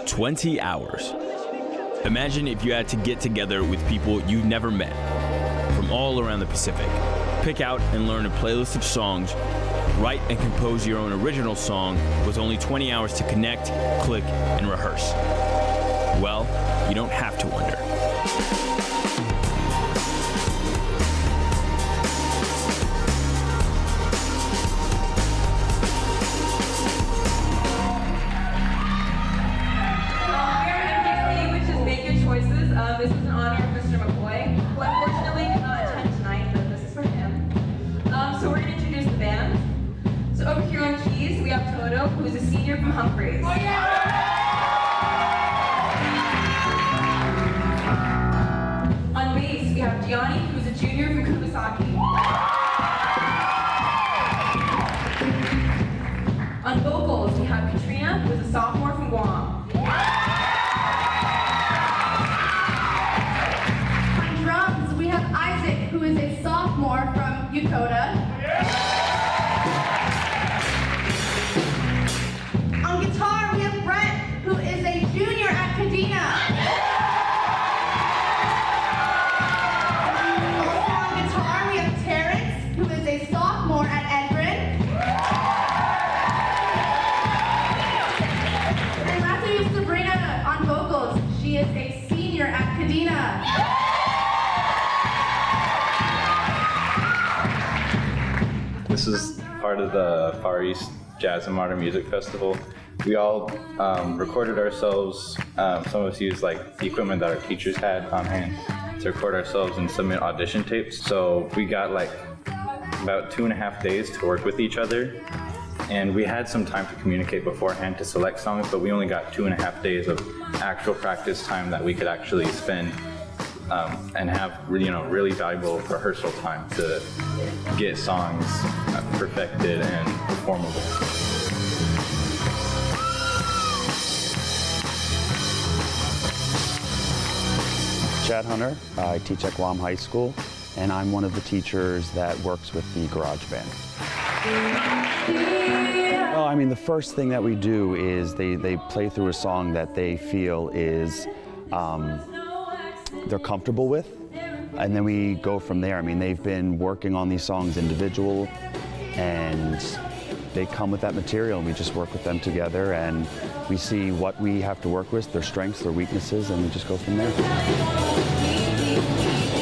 20 hours. Imagine if you had to get together with people you've never met from all around the Pacific, pick out and learn a playlist of songs, write and compose your own original song with only 20 hours to connect, click, and rehearse. Well, you don't have to wonder. This is in honor of Mr. McCoy, who unfortunately could not attend tonight, but this is for him. So we're going to introduce the band. So over here on keys, we have Toto, who is a senior from Humphreys. Oh, yeah! On bass, we have Gianni, who's a junior from Kumasaki. On vocals, we have Katrina, who is a sophomore from Guam. Who is a sophomore from Yokota. On guitar, we have Brent, who is a junior at Kadena. Also on guitar, we have Terrence, who is a sophomore at Edred. And lastly, we have Sabrina on vocals. She is a senior at Kadena. This is part of the Far East Jazz and Modern Music Festival. We all recorded ourselves. Some of us used like the equipment that our teachers had on hand to record ourselves and submit audition tapes. So we got like about 2.5 days to work with each other. And we had some time to communicate beforehand to select songs, but we only got 2.5 days of actual practice time that we could actually spend and have really valuable rehearsal time to get songs perfected and performable. Chad Hunter, I teach at Guam High School, and I'm one of the teachers that works with the garage band. Well, I mean, the first thing that we do is they play through a song that they feel is they're comfortable with, and then we go from there. I mean, they've been working on these songs individual, and they come with that material, and we just work with them together, and we see what we have to work with, their strengths, their weaknesses, and we just go from there.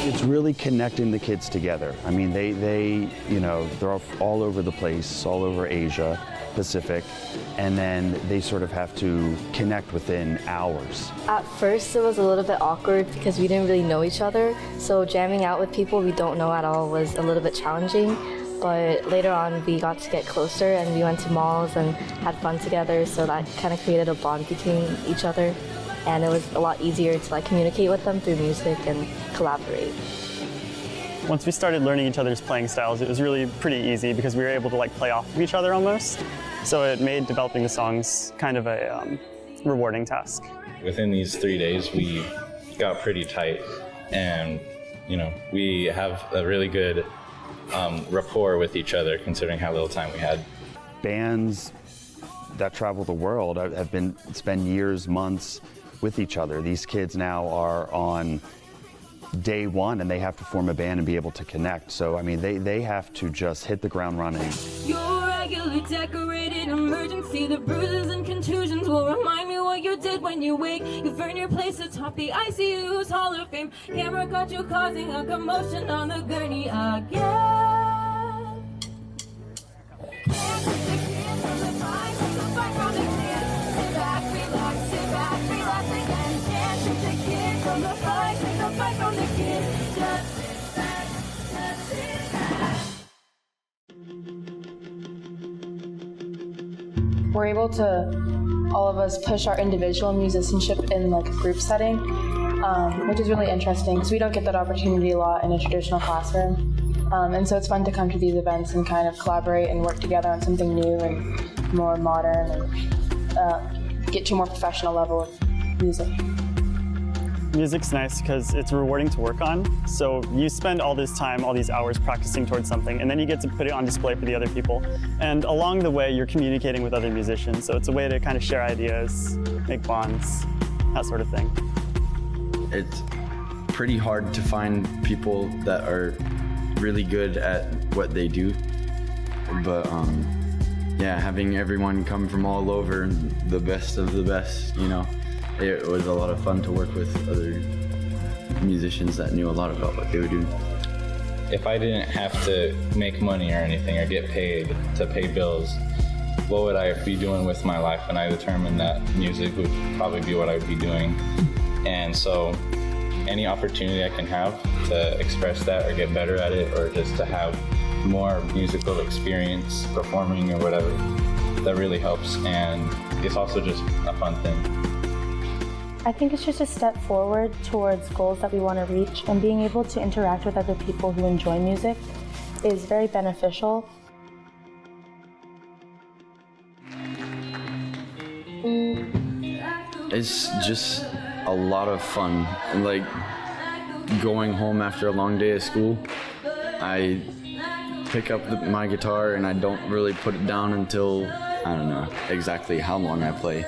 It's really connecting the kids together. I mean, they're all over the place, all over Asia, Pacific, and then they sort of have to connect within hours. At first it was a little bit awkward because we didn't really know each other, so jamming out with people we don't know at all was a little bit challenging, but later on we got to get closer and we went to malls and had fun together, so that kind of created a bond between each other, and it was a lot easier to communicate with them through music and collaborate. Once we started learning each other's playing styles, it was really pretty easy because we were able to play off of each other almost. So it made developing the songs kind of a rewarding task. Within these 3 days, we got pretty tight, and we have a really good rapport with each other considering how little time we had. Bands that travel the world have spend years, months with each other. These kids now are on day one and they have to form a band and be able to connect. So I mean, they have to just hit the ground running. Your regularly decorated emergency, the bruises and contusions will remind me what you did when you wake. You've earned your place atop the ICU's Hall of Fame. Camera caught you causing a commotion on the gurney again. We're able to, all of us, push our individual musicianship in a group setting, which is really interesting because we don't get that opportunity a lot in a traditional classroom. And so it's fun to come to these events and kind of collaborate and work together on something new and more modern and get to a more professional level of music. music's nice because it's rewarding to work on. So you spend all this time, all these hours practicing towards something, and then you get to put it on display for the other people. And along the way, you're communicating with other musicians. So it's a way to kind of share ideas, make bonds, that sort of thing. It's pretty hard to find people that are really good at what they do. But yeah, having everyone come from all over, the best of the best, you know, it was a lot of fun to work with other musicians that knew a lot about what they were doing. If I didn't have to make money or anything or get paid to pay bills, what would I be doing with my life? And I determined that music would probably be what I would be doing. And so any opportunity I can have to express that or get better at it, or just to have more musical experience performing or whatever, that really helps. And it's also just a fun thing. I think it's just a step forward towards goals that we want to reach, and being able to interact with other people who enjoy music is very beneficial. It's just a lot of fun. And like going home after a long day of school, I pick up my guitar and I don't really put it down until, I don't know exactly how long I play.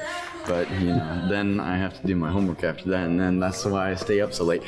But, you know, then I have to do my homework after that, and then that's why I stay up so late.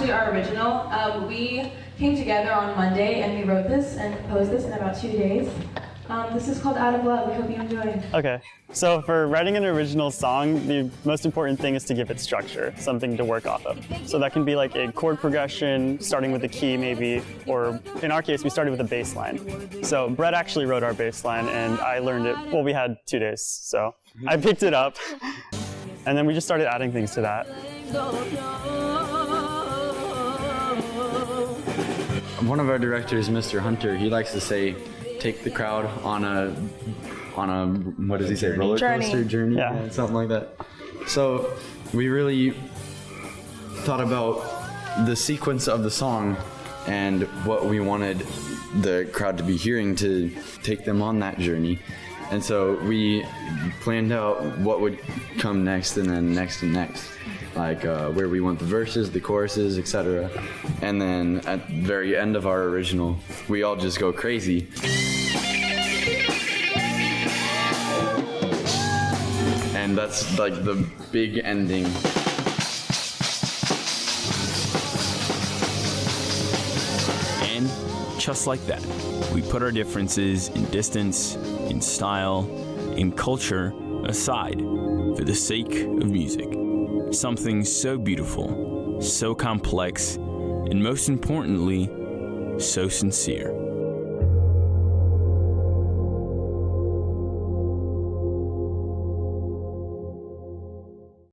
Our original. We came together on Monday and we wrote this and composed this in about 2 days. This is called Out of Love. We hope you enjoy. Okay, so for writing an original song, the most important thing is to give it structure, something to work off of. So that can be like a chord progression, starting with a key maybe, or in our case, we started with a bass line. So Brett actually wrote our bass line and I learned it, well, we had 2 days, so I picked it up and then we just started adding things to that. One of our directors, Mr. Hunter, he likes to say, take the crowd on a what does he say, roller coaster journey? Yeah, something like that. So we really thought about the sequence of the song and what we wanted the crowd to be hearing to take them on that journey. And so we planned out what would come next and then next and next. Like where we want the verses, the choruses, etc. And then at the very end of our original, we all just go crazy. And that's like the big ending. And just like that, we put our differences in distance, in style, in culture aside for the sake of music. Something so beautiful, so complex, and most importantly, so sincere.